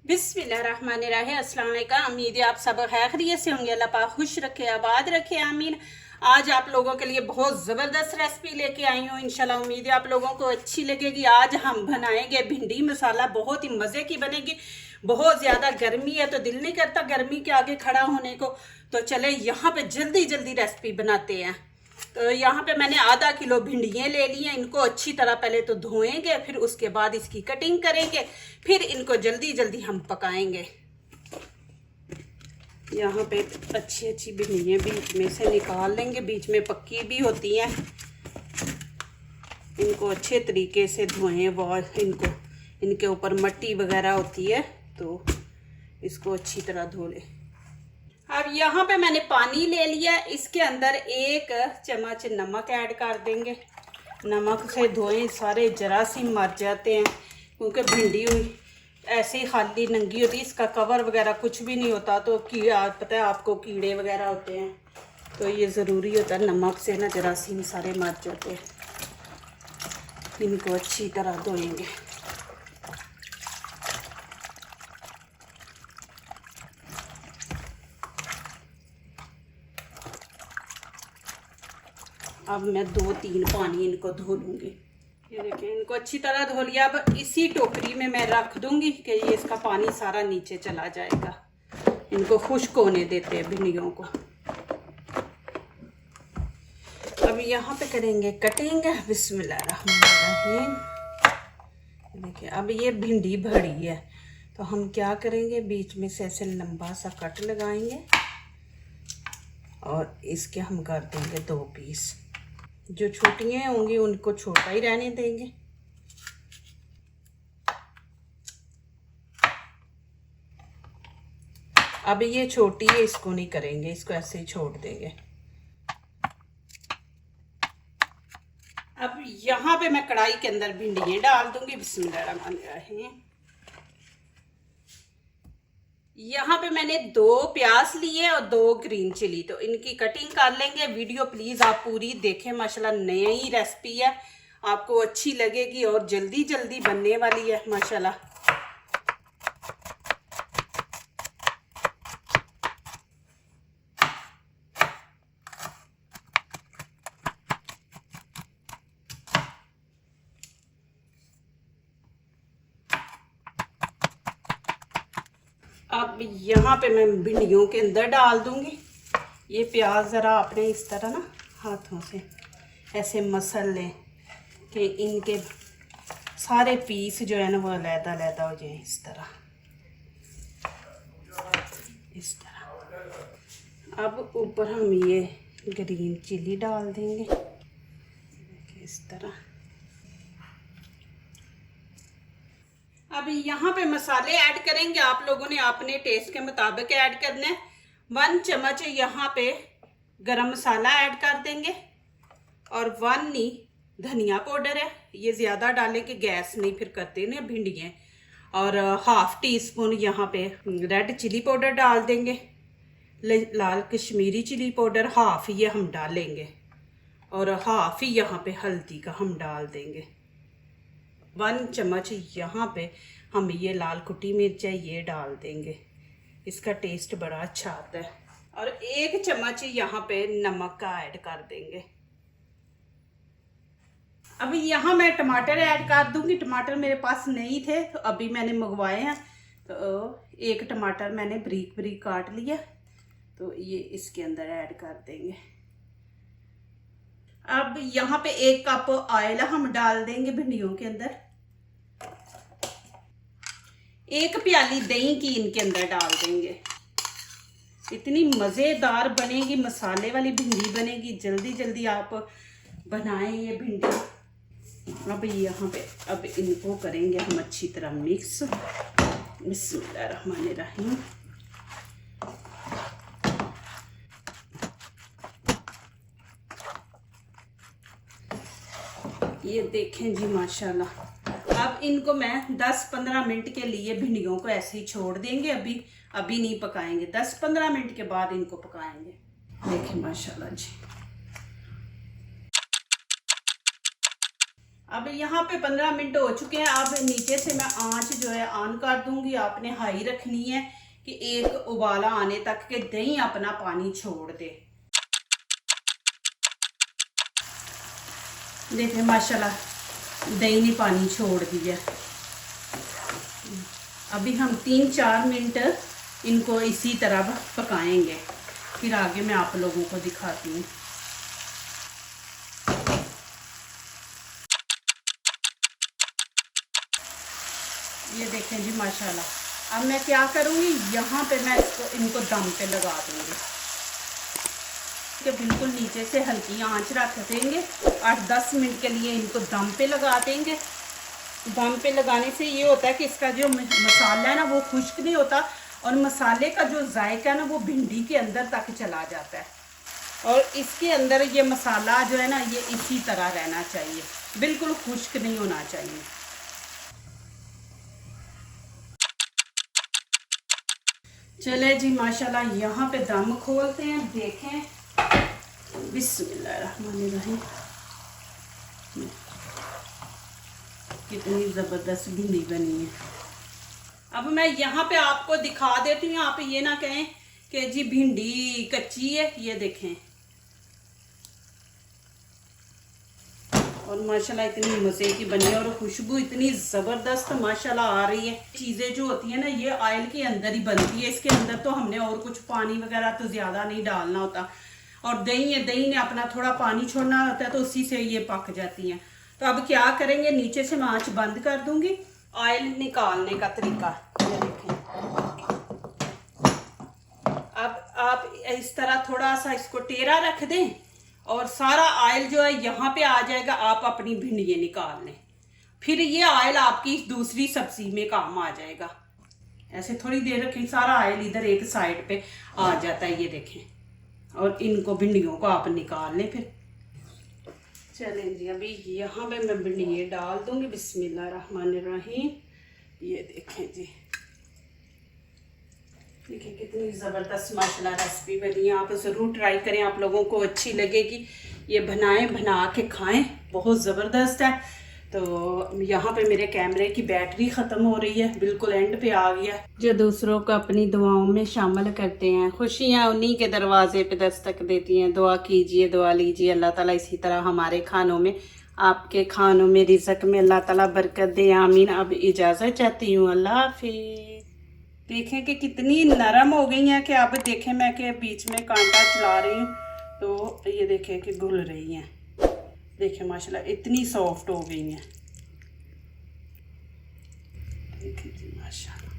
बिस्मिल्लाहिर्रहमानिर्रहीम। अस्सलाम वालेकुम। उम्मीद है आप सब खैरियत से होंगे। अल्लाह पाक खुश रखे, आबाद रखे, आमीन। आज आप लोगों के लिए बहुत ज़बरदस्त रेसिपी लेके आई हूँ। इंशाल्लाह उम्मीद है आप लोगों को अच्छी लगेगी। आज हम बनाएंगे भिंडी मसाला, बहुत ही मज़े की बनेगी। बहुत ज़्यादा गर्मी है तो दिल नहीं करता गर्मी के आगे खड़ा होने को, तो चले यहाँ पे जल्दी जल्दी रेसिपी बनाते हैं। तो यहाँ पे मैंने आधा किलो भिंडियाँ ले ली हैं। इनको अच्छी तरह पहले तो धोएंगे, फिर उसके बाद इसकी कटिंग करेंगे, फिर इनको जल्दी जल्दी हम पकाएंगे। यहाँ पे अच्छी अच्छी भिंडियाँ बीच में से निकाल लेंगे, बीच में पक्की भी होती हैं। इनको अच्छे तरीके से धोएं, वो इनको इनके ऊपर मिट्टी वगैरह होती है तो इसको अच्छी तरह धो लें। अब यहाँ पे मैंने पानी ले लिया, इसके अंदर 1 चम्मच नमक ऐड कर देंगे। नमक से धोएं, सारे जरासीम मर जाते हैं क्योंकि भिंडी ऐसे ही खाली नंगी होती है, इसका कवर वगैरह कुछ भी नहीं होता, तो कीड़ा, पता है आपको, कीड़े वगैरह होते हैं, तो ये ज़रूरी होता है, नमक से ना जरासीम सारे मर जाते हैं। इनको अच्छी तरह धोएंगे। अब मैं 2-3 पानी इनको धो लूँगी। ये देखिए, इनको अच्छी तरह धो लिया। अब इसी टोकरी में मैं रख दूँगी कि ये इसका पानी सारा नीचे चला जाएगा। इनको खुश्क होने देते हैं भिंडियों को। अब यहाँ पे करेंगे कटिंग। बिस्मिल्लाहिर्रहमानिर्रहीम। देखिए, अब ये भिंडी बड़ी है तो हम क्या करेंगे, बीच में से ऐसे लंबा सा कट लगाएंगे और इसके हम कर देंगे 2 पीस। जो छोटियाँ होंगी उनको छोटा ही रहने देंगे। अब ये छोटी है, इसको नहीं करेंगे, इसको ऐसे ही छोड़ देंगे। अब यहाँ पे मैं कढ़ाई के अंदर भिंडियाँ डाल दूंगी। बिस्मिल्लाहिर्रहमानिर्रहीम। यहाँ पे मैंने 2 प्याज लिए और 2 ग्रीन चिली, तो इनकी कटिंग कर लेंगे। वीडियो प्लीज़ आप पूरी देखें, माशाल्लाह नई रेसिपी है, आपको अच्छी लगेगी और जल्दी जल्दी बनने वाली है माशाल्लाह। अब यहाँ पे मैं भिंडियों के अंदर डाल दूंगी। ये प्याज ज़रा अपने इस तरह ना हाथों से ऐसे मसल लें कि इनके सारे पीस जो है ना वो अलग-अलग हो जाए। इस तरह अब ऊपर हम ये ग्रीन चिली डाल देंगे इस तरह। अब यहाँ पे मसाले ऐड करेंगे, आप लोगों ने अपने टेस्ट के मुताबिक ऐड करना है। 1 चम्मच यहाँ पे गरम मसाला ऐड कर देंगे और 1 नी धनिया पाउडर है, ये ज़्यादा डालें कि गैस नहीं फिर करते ना भिंडियाँ। और 1/2 टीस्पून यहाँ पे रेड चिली पाउडर डाल देंगे। लाल कश्मीरी चिली पाउडर 1/2 ये हम डालेंगे और 1/2 ही यहाँ पे हल्दी का हम डाल देंगे। 1 चम्मच यहाँ पे हम ये लाल कुटी मिर्च है ये डाल देंगे, इसका टेस्ट बड़ा अच्छा आता है। और 1 चम्मच यहाँ पे नमक का ऐड कर देंगे। अभी यहाँ मैं टमाटर ऐड कर दूंगी। टमाटर मेरे पास नहीं थे तो अभी मैंने मंगवाए हैं, तो 1 टमाटर मैंने बारीक बारीक काट लिया, तो ये इसके अंदर ऐड कर देंगे। अब यहाँ पे 1 कप ऑयल हम डाल देंगे भिंडियों के अंदर। 1 प्याली दही की इनके अंदर डाल देंगे। इतनी मज़ेदार बनेगी, मसाले वाली भिंडी बनेगी। जल्दी जल्दी आप बनाएं ये भिंडी। अब यहाँ पे अब इनको करेंगे हम अच्छी तरह मिक्स। बिस्मिल्लाहिर्रहमानिर्रहीम। ये देखें जी माशाल्लाह। अब इनको मैं 10-15 मिनट के लिए भिंडियों को ऐसे ही छोड़ देंगे। अभी नहीं पकाएंगे, 10-15 मिनट के बाद इनको पकाएंगे। देखें माशाल्लाह जी। अब यहाँ पे 15 मिनट हो चुके हैं। अब नीचे से मैं आंच जो है ऑन कर दूंगी। आपने हाई रखनी है कि एक उबाला आने तक के दही अपना पानी छोड़ दे। देखें माशाल्लाह दही ने पानी छोड़ दिया। अभी हम 3-4 मिनट इनको इसी तरह पकाएंगे, फिर आगे मैं आप लोगों को दिखाती हूँ। ये देखें जी माशाल्लाह। अब मैं क्या करूँगी, यहाँ पे मैं इनको दम पे लगा दूँगी कि बिल्कुल नीचे से हल्की आंच रख देंगे। 8-10 मिनट के लिए इनको दम पे लगा देंगे। दम पे लगाने से ये होता है कि इसका जो मसाला है ना वो खुश्क नहीं होता, और मसाले का जो जायका है ना वो भिंडी के अंदर तक चला जाता है। और इसके अंदर ये मसाला जो है ना ये इसी तरह रहना चाहिए, बिल्कुल खुश्क नहीं होना चाहिए। चले जी माशाल्लाह यहाँ पे दम खोलते हैं। देखें बिस्मिल्लाहिर्रहमानिर्रहीम, कितनी ज़बरदस्त भिंडी बनी है। अब मैं यहाँ पे आपको दिखा देती हूँ, आप ये ना कहें कि जी भिंडी कच्ची है। ये देखें, और माशाल्लाह इतनी मज़े की बनी है और खुशबू इतनी ज़बरदस्त माशाल्लाह आ रही है। चीज़ें जो होती हैं ना ये ऑयल के अंदर ही बनती है, इसके अंदर तो हमने और कुछ पानी वगैरह तो ज़्यादा नहीं डालना होता। और दही है, दही ने अपना थोड़ा पानी छोड़ना होता है, तो उसी से ये पक जाती हैं। तो अब क्या करेंगे, नीचे से मैं आँच बंद कर दूंगी। ऑयल निकालने का तरीका ये देखें। अब आप इस तरह थोड़ा सा इसको टेढ़ा रख दें और सारा ऑयल जो है यहाँ पे आ जाएगा। आप अपनी भिंडियाँ निकाल लें, फिर ये ऑयल आपकी दूसरी सब्जी में काम आ जाएगा। ऐसे थोड़ी देर रखें, सारा ऑयल इधर एक साइड पे आ जाता है। ये देखें, और इनको भिंडियों को आप निकाल लें। फिर चलें जी, अभी यहाँ पे मैं भिंडियाँ डाल दूँगी। बिस्मिल्लाहिर्रहमानिर्रहीम। ये देखें जी, देखिए कितनी ज़बरदस्त माशाल्लाह रेसिपी बनी है। आप ज़रूर ट्राई करें, आप लोगों को अच्छी लगेगी। ये बनाएं, बना के खाएं, बहुत ज़बरदस्त है। तो यहाँ पे मेरे कैमरे की बैटरी ख़त्म हो रही है, बिल्कुल एंड पे आ गया। जो दूसरों को अपनी दुआओं में शामिल करते हैं, खुशियाँ उन्हीं के दरवाजे पे दस्तक देती हैं। दुआ कीजिए, दुआ लीजिए, अल्लाह ताला इसी तरह हमारे खानों में, आपके खानों में, रिज़्क़ में अल्लाह ताला बरकत दे, आमीन। अब इजाज़त चाहती हूँ, अल्लाह हाफिज़। देखें कि कितनी नरम हो गई हैं कि अब देखें मैं कि बीच में कांटा चला रही हूँ तो ये देखें कि घुल रही हैं। देखें माशाल्लाह इतनी सॉफ्ट हो गई हैं। देखें जी माशाल्लाह।